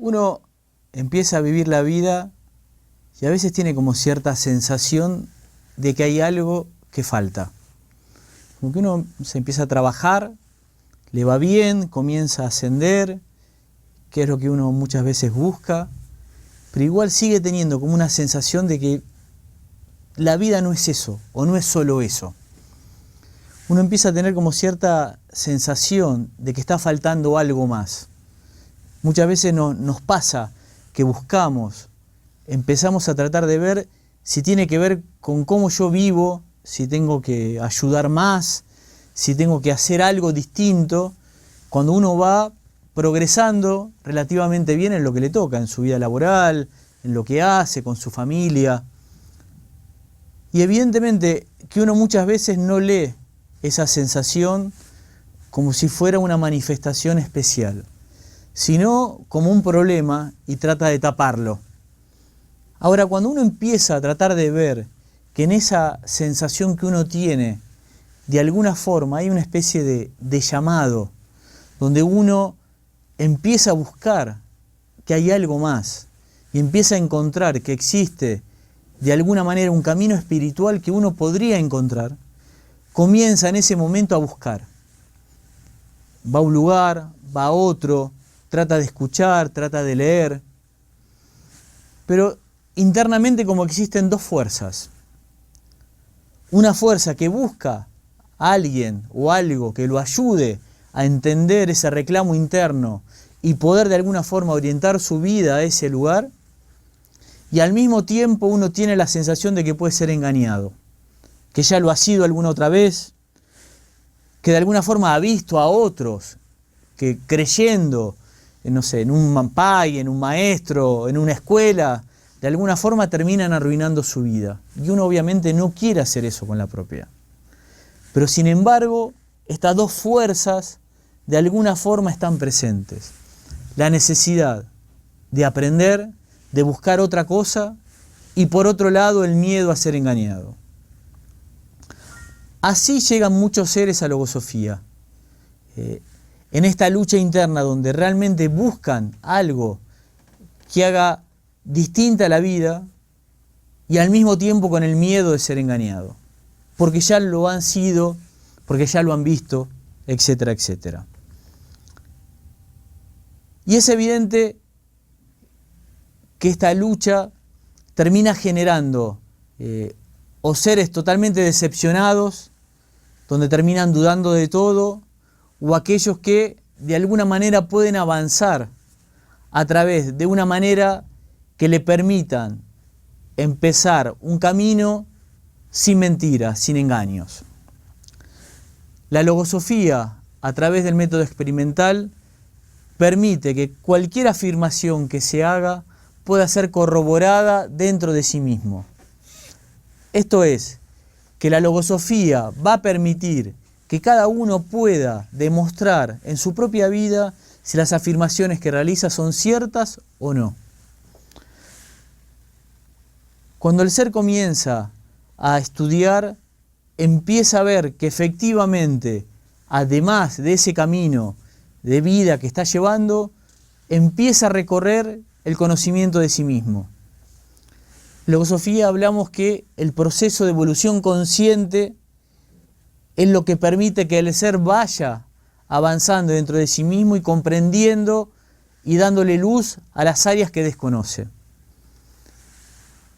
uno empieza a vivir la vida y a veces tiene como cierta sensación de que hay algo que falta. Como que uno se empieza a trabajar, le va bien, comienza a ascender, que es lo que uno muchas veces busca, pero igual sigue teniendo como una sensación de que la vida no es eso, o no es solo eso. Uno empieza a tener como cierta sensación de que está faltando algo más. Muchas veces nos pasa que buscamos, empezamos a tratar de ver si tiene que ver con cómo yo vivo, si tengo que ayudar más, si tengo que hacer algo distinto, cuando uno va progresando relativamente bien en lo que le toca, en su vida laboral, en lo que hace, con su familia. Y evidentemente que uno muchas veces no lee esa sensación como si fuera una manifestación especial, sino como un problema y trata de taparlo. Ahora, cuando uno empieza a tratar de ver que en esa sensación que uno tiene, de alguna forma hay una especie de llamado, donde uno empieza a buscar que hay algo más y empieza a encontrar que existe de alguna manera un camino espiritual que uno podría encontrar, comienza en ese momento a buscar. Va a un lugar, va a otro, trata de escuchar, trata de leer, pero internamente como existen dos fuerzas. Una fuerza que busca a alguien o algo que lo ayude a entender ese reclamo interno y poder de alguna forma orientar su vida a ese lugar, y al mismo tiempo uno tiene la sensación de que puede ser engañado, que ya lo ha sido alguna otra vez, que de alguna forma ha visto a otros que creyendo, no sé, en un mampay, en un maestro, en una escuela, de alguna forma terminan arruinando su vida. Y uno obviamente no quiere hacer eso con la propia. Pero sin embargo, estas dos fuerzas de alguna forma están presentes. La necesidad de aprender, de buscar otra cosa, y por otro lado el miedo a ser engañado. Así llegan muchos seres a Logosofía. En esta lucha interna donde realmente buscan algo que haga distinta la vida y al mismo tiempo con el miedo de ser engañado. Porque ya lo han sido, porque ya lo han visto, etcétera, etcétera. Y es evidente que esta lucha termina generando o seres totalmente decepcionados, donde terminan dudando de todo, o aquellos que de alguna manera pueden avanzar a través de una manera que le permitan empezar un camino sin mentiras, sin engaños. La logosofía, a través del método experimental, permite que cualquier afirmación que se haga pueda ser corroborada dentro de sí mismo. Esto es, que la logosofía va a permitir que cada uno pueda demostrar en su propia vida si las afirmaciones que realiza son ciertas o no. Cuando el ser comienza a estudiar, empieza a ver que efectivamente, además de ese camino de vida que está llevando, empieza a recorrer el conocimiento de sí mismo. En Logosofía hablamos que el proceso de evolución consciente es lo que permite que el ser vaya avanzando dentro de sí mismo y comprendiendo y dándole luz a las áreas que desconoce.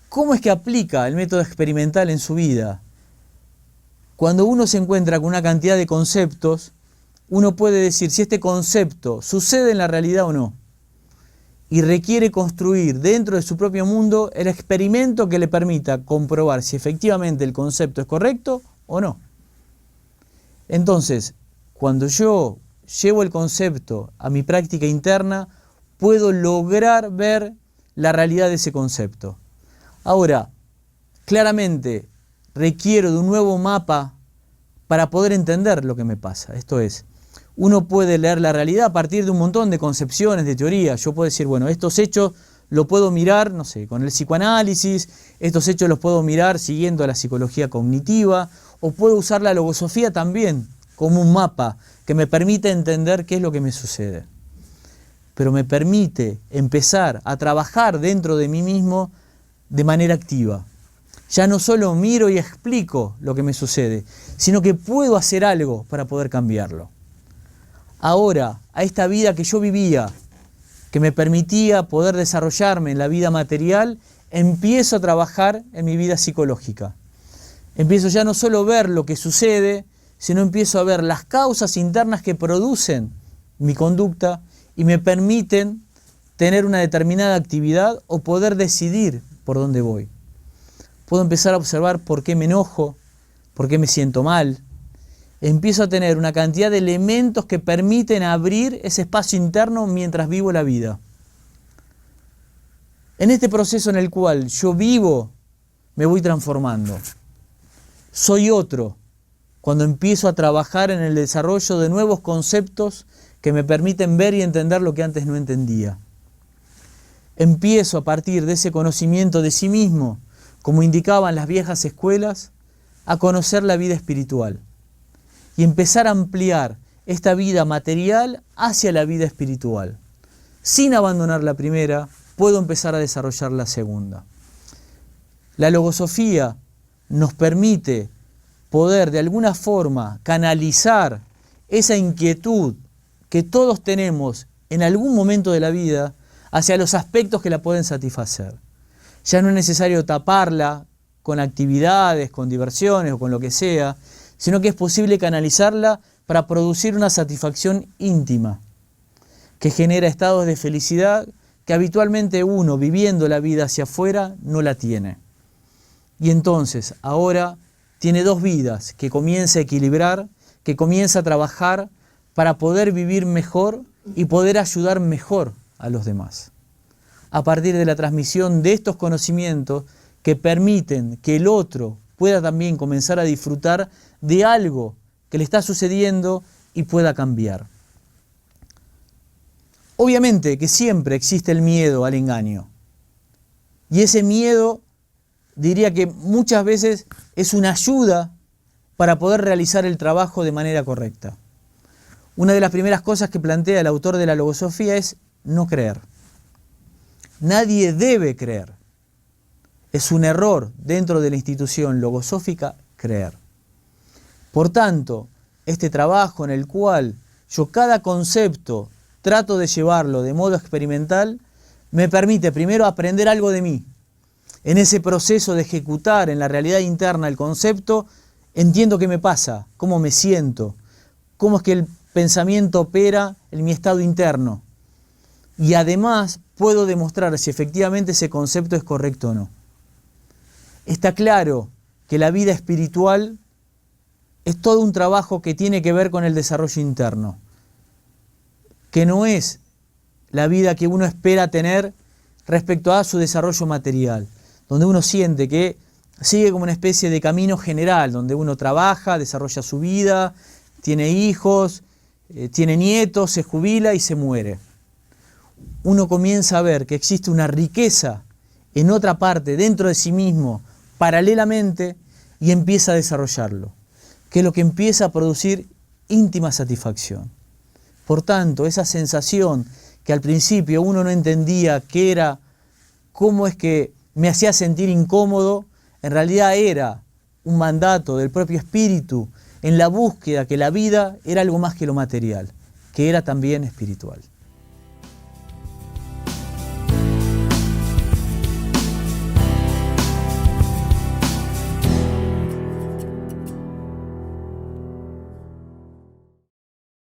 ¿Cómo es que aplica el método experimental en su vida? Cuando uno se encuentra con una cantidad de conceptos, uno puede decir si este concepto sucede en la realidad o no. Y requiere construir dentro de su propio mundo el experimento que le permita comprobar si efectivamente el concepto es correcto o no. Entonces, cuando yo llevo el concepto a mi práctica interna, puedo lograr ver la realidad de ese concepto. Ahora, claramente requiero de un nuevo mapa para poder entender lo que me pasa. Esto es, uno puede leer la realidad a partir de un montón de concepciones, de teorías. Yo puedo decir, bueno, estos hechos los puedo mirar, no sé, con el psicoanálisis, estos hechos los puedo mirar siguiendo a la psicología cognitiva, o puedo usar la logosofía también como un mapa que me permite entender qué es lo que me sucede. pero me permite empezar a trabajar dentro de mí mismo de manera activa. Ya no solo miro y explico lo que me sucede, sino que puedo hacer algo para poder cambiarlo. Ahora, a esta vida que yo vivía, que me permitía poder desarrollarme en la vida material, empiezo a trabajar en mi vida psicológica. Empiezo ya no solo a ver lo que sucede, sino empiezo a ver las causas internas que producen mi conducta y me permiten tener una determinada actividad o poder decidir por dónde voy. Puedo empezar a observar por qué me enojo, por qué me siento mal. Empiezo a tener una cantidad de elementos que permiten abrir ese espacio interno mientras vivo la vida. En este proceso en el cual yo vivo, me voy transformando. Soy otro cuando empiezo a trabajar en el desarrollo de nuevos conceptos que me permiten ver y entender lo que antes no entendía. Empiezo a partir de ese conocimiento de sí mismo, como indicaban las viejas escuelas, a conocer la vida espiritual y empezar a ampliar esta vida material hacia la vida espiritual. Sin abandonar la primera, puedo empezar a desarrollar la segunda. La logosofía nos permite poder de alguna forma canalizar esa inquietud que todos tenemos en algún momento de la vida hacia los aspectos que la pueden satisfacer. Ya no es necesario taparla con actividades, con diversiones o con lo que sea, sino que es posible canalizarla para producir una satisfacción íntima, que genera estados de felicidad que habitualmente uno, viviendo la vida hacia afuera, no la tiene. Y entonces, ahora tiene dos vidas que comienza a equilibrar, que comienza a trabajar para poder vivir mejor y poder ayudar mejor a los demás. A partir de la transmisión de estos conocimientos que permiten que el otro pueda también comenzar a disfrutar de algo que le está sucediendo y pueda cambiar. Obviamente que siempre existe el miedo al engaño. Y ese miedo, diría que muchas veces es una ayuda para poder realizar el trabajo de manera correcta. Una de las primeras cosas que plantea el autor de la logosofía es no creer. Nadie debe creer. Es un error dentro de la institución logosófica creer. Por tanto, este trabajo en el cual yo cada concepto trato de llevarlo de modo experimental, me permite primero aprender algo de mí. En ese proceso de ejecutar en la realidad interna el concepto, entiendo qué me pasa, cómo me siento, cómo es que el pensamiento opera en mi estado interno. Y además puedo demostrar si efectivamente ese concepto es correcto o no. Está claro que la vida espiritual es todo un trabajo que tiene que ver con el desarrollo interno, que no es la vida que uno espera tener respecto a su desarrollo material, donde uno siente que sigue como una especie de camino general, donde uno trabaja, desarrolla su vida, tiene hijos, tiene nietos, se jubila y se muere. Uno comienza a ver que existe una riqueza en otra parte, dentro de sí mismo, paralelamente, y empieza a desarrollarlo, que es lo que empieza a producir íntima satisfacción. Por tanto, esa sensación que al principio uno no entendía qué era, cómo es que me hacía sentir incómodo, en realidad era un mandato del propio espíritu en la búsqueda que la vida era algo más que lo material, que era también espiritual.